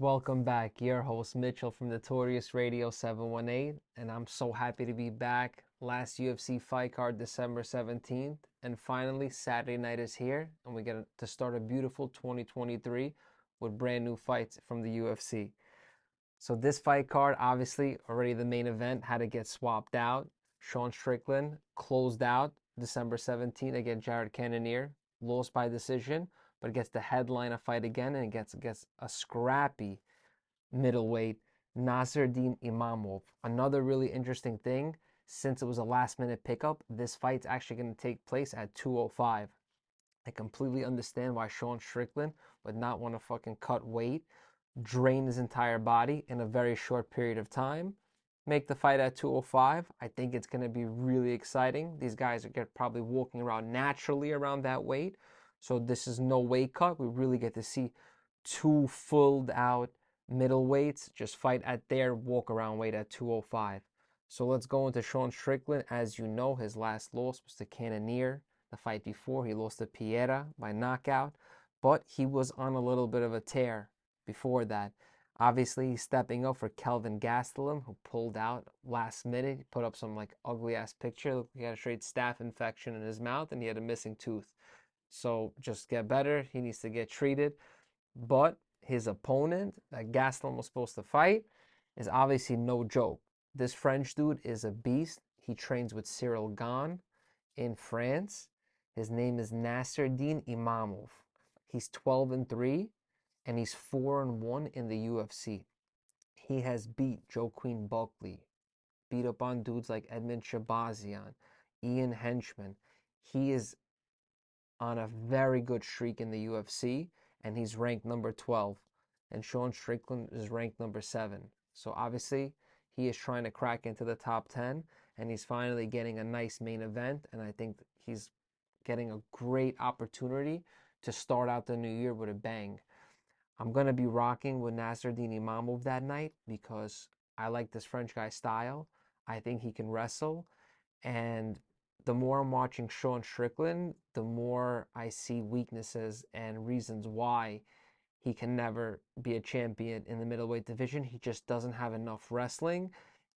Welcome back, your host Mitchell from Notorious Radio 718, and I'm so happy to be back. Last UFC fight card December 17th, and finally Saturday night is here, and we get to start a beautiful 2023 with brand new fights from the UFC. So this fight card, obviously already the main event, had to get swapped out. Sean Strickland closed out December 17th against Jared Cannonier, lost by decision, but gets the headline a fight again and gets a scrappy middleweight Nassourdine Imavov. Another really interesting thing, since it was a last minute pickup, this fight's actually going to take place at 205. I completely understand why Sean Strickland would not want to fucking cut weight, drain his entire body in a very short period of time. Make the fight at 205. I think it's going to be really exciting. These guys are probably walking around naturally around that weight. So this is no weight cut. We really get to see two fulled out middleweights just fight at their walk around weight at 205. So let's go into Sean Strickland. As you know, his last loss was to Cannonier. The fight before, he lost to Piera by knockout, but he was on a little bit of a tear before that. Obviously, he's stepping up for Kelvin Gastelum, who pulled out last minute. He put up some like ugly ass picture. He had a straight staph infection in his mouth and he had a missing tooth. So just get better. He needs to get treated. But his opponent that Gastelum was supposed to fight is obviously no joke. This French dude is a beast. He trains with Cyril Gane in France. His name is Nassourdine Imavov. He's 12-3 and he's 4-1 in the UFC. He has beat Joaquin Buckley, beat up on dudes like Edmund Shabazian, Ian Henchman. He is on a very good streak in the UFC, and he's ranked number 12. And Sean Strickland is ranked number 7. So obviously, he is trying to crack into the top 10, and he's finally getting a nice main event. And I think he's getting a great opportunity to start out the new year with a bang. I'm going to be rocking with Nassourdine Imavov that night because I like this French guy's style. I think he can wrestle. And the more I'm watching Sean Strickland, the more I see weaknesses and reasons why he can never be a champion in the middleweight division. He just doesn't have enough wrestling,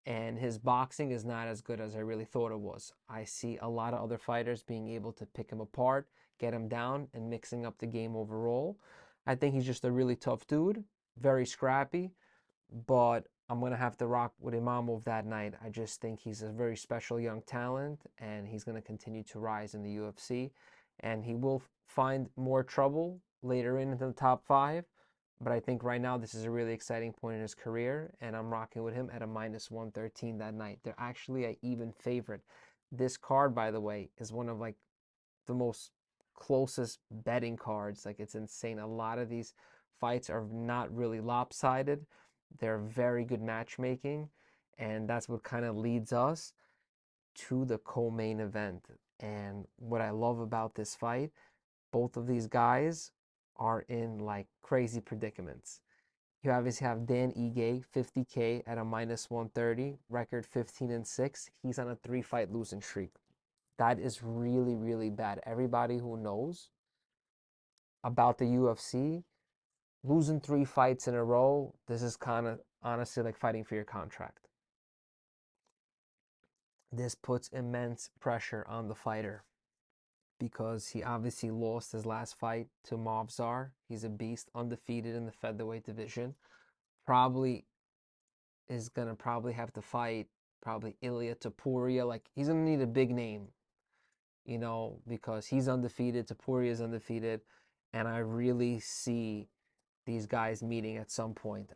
and his boxing is not as good as I really thought it was. I see a lot of other fighters being able to pick him apart, get him down, and mixing up the game overall. I think he's just a really tough dude, very scrappy, but I'm going to have to rock with Imamov that night. I just think he's a very special young talent, and he's going to continue to rise in the UFC. And he will find more trouble later into the top 5. But I think right now this is a really exciting point in his career, and I'm rocking with him at a minus 113 that night. They're actually an even favorite. This card, by the way, is one of like the most closest betting cards. Like it's insane. A lot of these fights are not really lopsided. They're very good matchmaking, and that's what kind of leads us to the co-main event. And what I love about this fight, both of these guys are in like crazy predicaments. You obviously have Dan Ige, 50K at a minus 130, record 15-6. He's on a 3-fight losing streak. That is really, really bad. Everybody who knows about the UFC, losing 3 fights in a row, this is kind of honestly like fighting for your contract. This puts immense pressure on the fighter because he obviously lost his last fight to Movzar. He's a beast, undefeated in the featherweight division. Probably is gonna probably have to fight probably Ilya Topuria. Like he's gonna need a big name, because he's undefeated, Topuria is undefeated, and I really see these guys meeting at some point.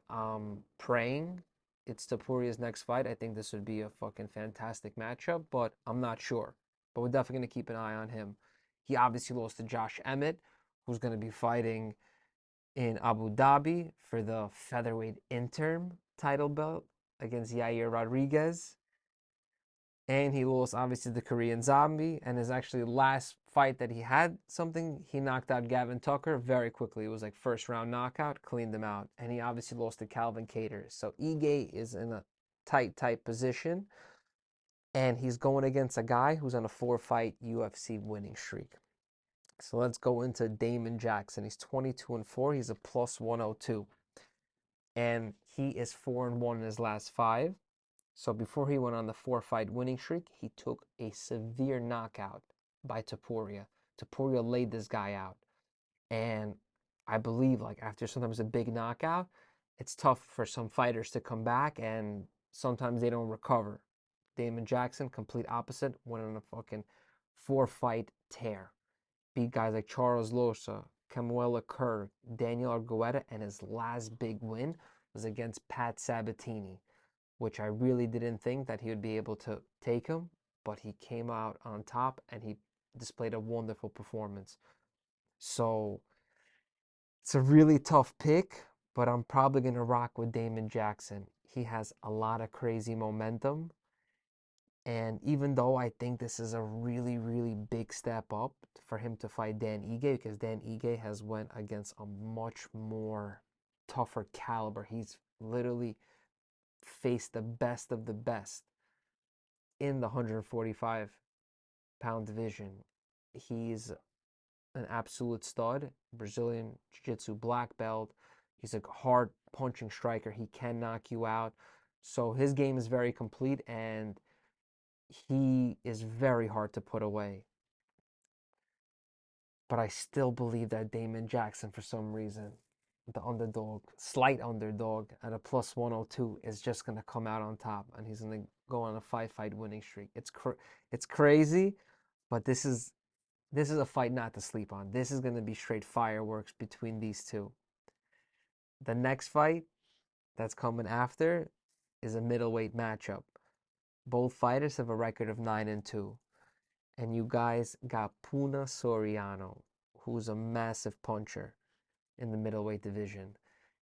Praying it's Topuria's next fight. I think this would be a fucking fantastic matchup, but I'm not sure. But we're definitely going to keep an eye on him. He obviously lost to Josh Emmett, who's going to be fighting in Abu Dhabi for the featherweight interim title belt against Yair Rodriguez. And he lost obviously the Korean Zombie, and his actually last fight that he had something, he knocked out Gavin Tucker very quickly. It was like first round knockout, cleaned him out. And he obviously lost to Calvin Kattar. So Ige is in a tight position, and he's going against a guy who's on a 4-fight UFC winning streak. So let's go into Damon Jackson. He's 22-4. He's a plus 102. and he is 4-1 in his last 5. So before he went on the 4-fight winning streak, he took a severe knockout by Topuria. Topuria laid this guy out. And I believe, like, after sometimes a big knockout, it's tough for some fighters to come back, and sometimes they don't recover. Damon Jackson, complete opposite, went on a fucking 4-fight tear. Beat guys like Charles Losa, Camuela Kerr, Daniel Argueta, and his last big win was against Pat Sabatini, which I really didn't think that he would be able to take him, but he came out on top and he displayed a wonderful performance. So it's a really tough pick, but I'm probably going to rock with Damon Jackson. He has a lot of crazy momentum. And even though I think this is a really, really big step up for him to fight Dan Ige, because Dan Ige has went against a much more tougher caliber. He's literally faced the best of the best in the 145-pound division. He's an absolute stud, Brazilian Jiu-Jitsu black belt. He's a hard punching striker. He can knock you out. So his game is very complete, and he is very hard to put away. But I still believe that Damon Jackson, for some reason, the underdog, slight underdog at a plus 102, is just going to come out on top, and he's going to go on a 5-fight winning streak. It's crazy, but this is a fight not to sleep on. This is going to be straight fireworks between these two. The next fight that's coming after is a middleweight matchup. Both fighters have a record of 9-2. And you guys got Puna Soriano, who's a massive puncher in the middleweight division.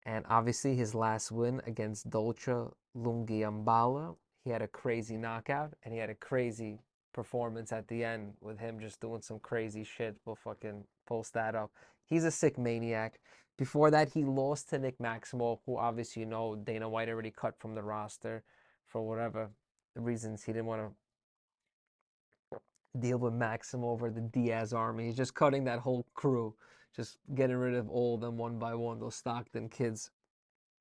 And obviously his last win against Dolce Lungiambala, he had a crazy knockout, and he had a crazy performance at the end with him just doing some crazy shit. We'll fucking post that up. He's a sick maniac. Before that, he lost to Nick Maximo, who obviously, you know, Dana White already cut from the roster for whatever reasons. He didn't want to deal with Maximo over the Diaz army. He's just cutting that whole crew, just getting rid of all of them one by one, those Stockton kids.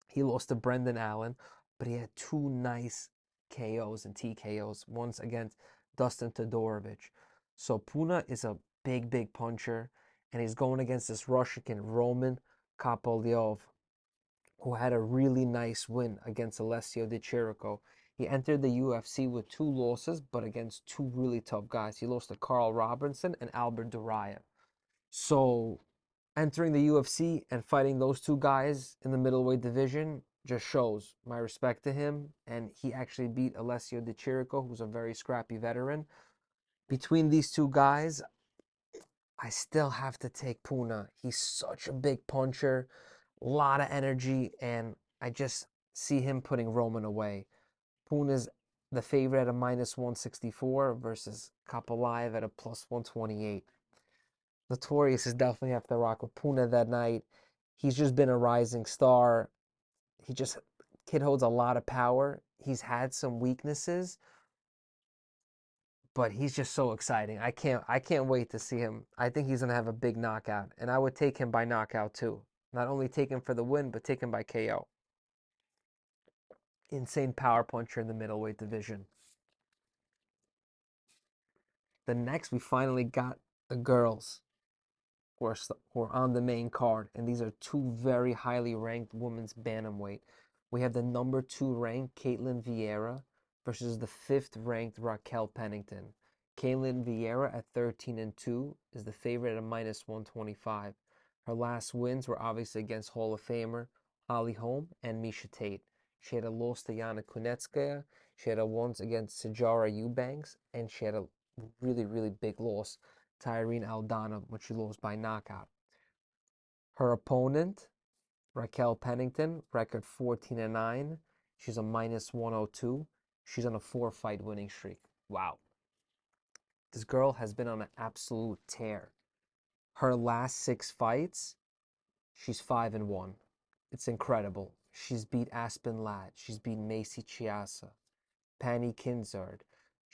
He lost to Brendan Allen, but he had 2 nice KOs and TKOs, once against Dustin Todorovic. So Puna is a big, big puncher, and he's going against this Russian, Roman Kopolyov, who had a really nice win against Alessio Di Chirico. He entered the UFC with 2 losses, but against 2 really tough guys. He lost to Carl Robinson and Albert Duraya. So entering the UFC and fighting those 2 guys in the middleweight division just shows my respect to him. And he actually beat Alessio Di Chirico, who's a very scrappy veteran. Between these 2 guys, I still have to take Puna. He's such a big puncher, a lot of energy, and I just see him putting Roman away. Puna's the favorite at a minus 164 versus Kapolaev at a plus 128. Notorious is definitely have to rock with Puna that night. He's just been a rising star. Kid holds a lot of power. He's had some weaknesses, but he's just so exciting. I can't wait to see him. I think he's gonna have a big knockout, and I would take him by knockout too. Not only take him for the win, but take him by KO. Insane power puncher in the middleweight division. The next, we finally got the girls who are on the main card, and these are 2 very highly ranked women's bantamweight. We have the number 2 ranked Caitlin Vieira versus the 5th ranked Raquel Pennington. Caitlin Vieira at 13-2 is the favorite at minus 125. Her last wins were obviously against Hall of Famer Holly Holm and Misha Tate. She had a loss to Yana Kunetskaya. She had a once against Sijara Eubanks, and she had a really, really big loss to Irene Aldana, which she lost by knockout. Her opponent, Raquel Pennington, record 14-9. She's a minus 102. She's on a 4-fight winning streak. Wow. This girl has been on an absolute tear. Her last 6 fights, she's 5-1. It's incredible. She's beat Aspen Ladd. She's beat Macy Chiasa, Pannie Kinsard.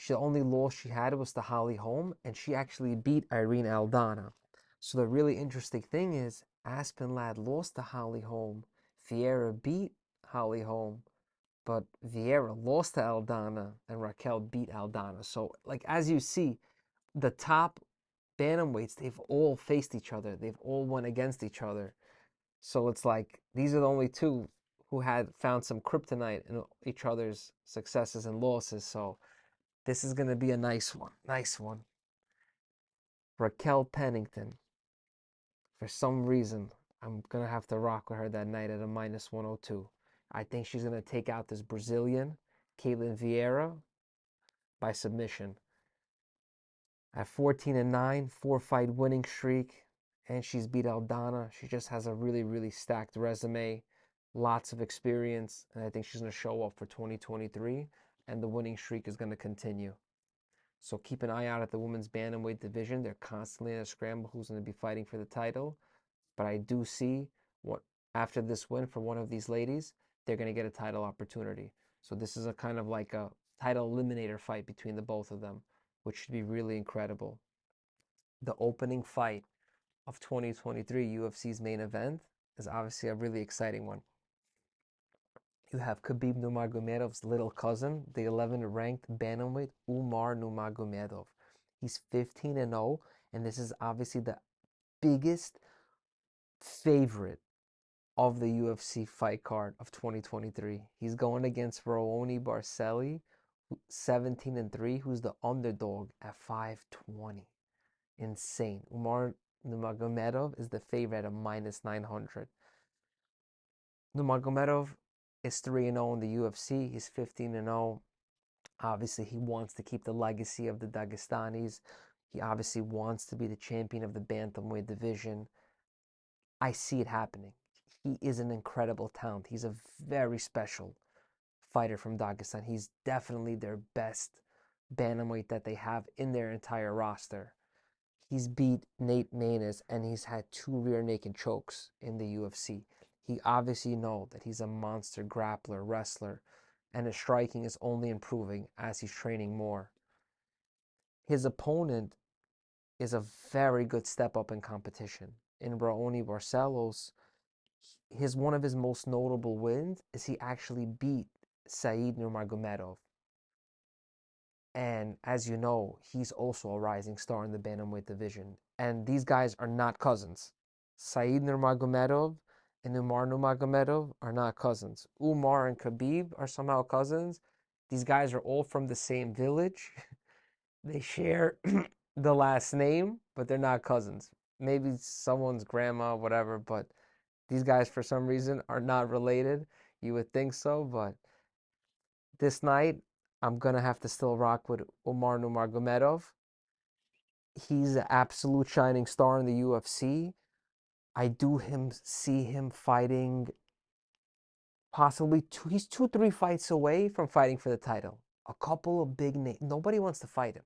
The only loss she had was to Holly Holm, and she actually beat Irene Aldana. So the really interesting thing is Aspen Ladd lost to Holly Holm. Vieira beat Holly Holm. But Vieira lost to Aldana and Raquel beat Aldana. So, like, as you see, the top bantamweights, they've all faced each other. They've all went against each other. So it's like these are the only two who had found some kryptonite in each other's successes and losses. So this is going to be a nice one. Nice one. Raquel Pennington. For some reason, I'm going to have to rock with her that night at a minus 102. I think she's going to take out this Brazilian, Caitlin Vieira, by submission. At 14-9, 4-fight winning streak, and she's beat Aldana. She just has a really, really stacked resume, lots of experience, and I think she's going to show up for 2023, and the winning streak is going to continue. So keep an eye out at the women's bantamweight division. They're constantly in a scramble who's going to be fighting for the title. But I do see what after this win for one of these ladies, they're going to get a title opportunity. So this is a kind of like a title eliminator fight between the both of them, which should be really incredible. The opening fight of 2023 UFC's main event is obviously a really exciting one. You have Khabib Nurmagomedov's little cousin, the 11th ranked bantamweight Umar Nurmagomedov. He's 15-0, and this is obviously the biggest favorite of the UFC fight card of 2023. He's going against Raoni Barceli, 17-3, who's the underdog at 520. Insane. Umar Nurmagomedov is the favorite at minus 900. Nurmagomedov is 3-0 in the UFC. He's 15-0. Obviously, he wants to keep the legacy of the Dagestanis. He obviously wants to be the champion of the bantamweight division. I see it happening. He is an incredible talent. He's a very special fighter from Dagestan. He's definitely their best bantamweight that they have in their entire roster. He's beat Nate Maness and he's had 2 rear naked chokes in the UFC. He obviously knows that he's a monster grappler, wrestler, and his striking is only improving as he's training more. His opponent is a very good step up in competition. In Raoni Barcelos, one of his most notable wins is he actually beat Said Nurmagomedov. And as you know, he's also a rising star in the bantamweight division. And these guys are not cousins. Said Nurmagomedov and Umar Nurmagomedov are not cousins. Umar and Khabib are somehow cousins. These guys are all from the same village. They share the last name, but they're not cousins. Maybe someone's grandma, whatever, but these guys, for some reason, are not related. You would think so, but this night, I'm going to have to still rock with Umar Nurmagomedov. He's an absolute shining star in the UFC. I do see him fighting possibly he's 2, 3 fights away from fighting for the title. A couple of big names. Nobody wants to fight him.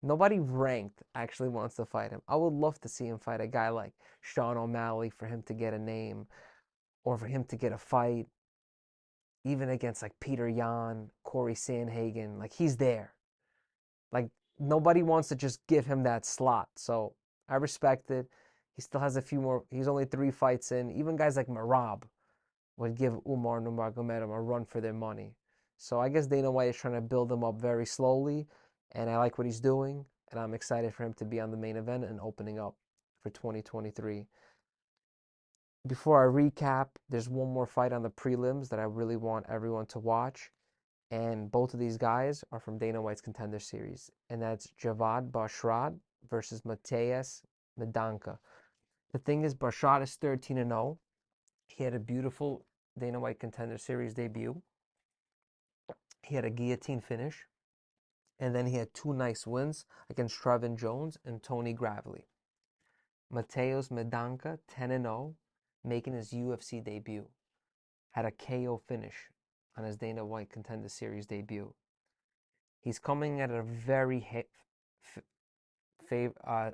Nobody ranked actually wants to fight him. I would love to see him fight a guy like Sean O'Malley for him to get a name or for him to get a fight, even against like Peter Yan, Corey Sandhagen. Like he's there. Like nobody wants to just give him that slot. So I respect it. He still has a few more. He's only 3 fights in. Even guys like Marab would give Umar Nurmagomedov a run for their money. So I guess Dana White is trying to build him up very slowly, and I like what he's doing, and I'm excited for him to be on the main event and opening up for 2023. Before I recap, there's one more fight on the prelims that I really want everyone to watch, and both of these guys are from Dana White's Contender Series, and that's Javad Bashrat versus Mateusz Medanka. The thing is, Bashrat is 13-0. He had a beautiful Dana White Contender Series debut. He had a guillotine finish. And then he had 2 nice wins against Trevin Jones and Tony Gravely. Mateusz Medanka, 10-0, making his UFC debut. Had a KO finish on his Dana White Contender Series debut. He's coming at a very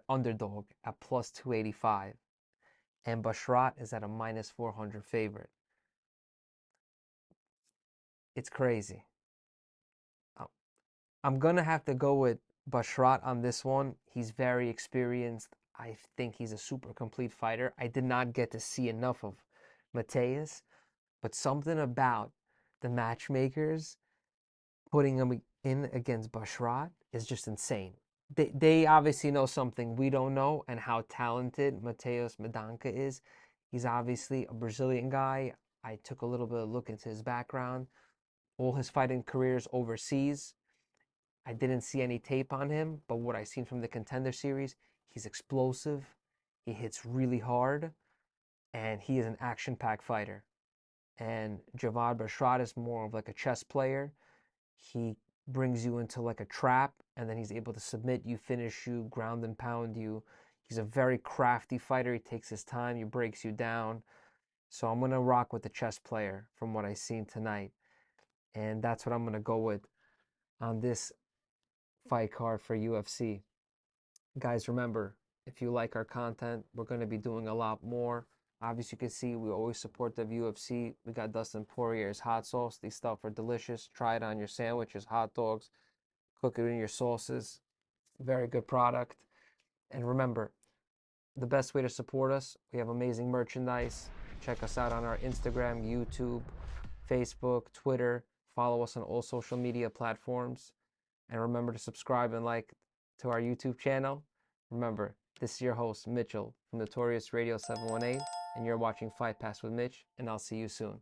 underdog at plus 285. And Bashrat is at a minus 400 favorite. It's crazy. I'm going to have to go with Bashrat on this one. He's very experienced. I think he's a super complete fighter. I did not get to see enough of Mateus, But something about the matchmakers putting him in against Bashrat is just insane. They obviously know something we don't know, and how talented Mateus Medanka is. He's obviously a Brazilian guy. I took a little bit of a look into his background. All his fighting careers overseas. I didn't see any tape on him, but what I've seen from the Contender Series, he's explosive. He hits really hard, and he is an action-packed fighter. And Javad Bashrat is more of like a chess player. He brings you into like a trap, and then he's able to submit you, finish you, ground and pound you. He's a very crafty fighter. He takes his time, he breaks you down. So I'm going to rock with the chess player from what I've seen tonight. And that's what I'm going to go with on this fight card for UFC. Guys, remember, if you like our content, we're going to be doing a lot more. Obviously, you can see we always support the UFC. We got Dustin Poirier's hot sauce. These stuff are delicious. Try it on your sandwiches, hot dogs, cook it in your sauces. Very good product. And remember, the best way to support us, we have amazing merchandise. Check us out on our Instagram, YouTube, Facebook, Twitter. Follow us on all social media platforms. And remember to subscribe and like to our YouTube channel. Remember, this is your host, Mitchell, from Notorious Radio 718, and you're watching Fight Pass with Mitch, and I'll see you soon.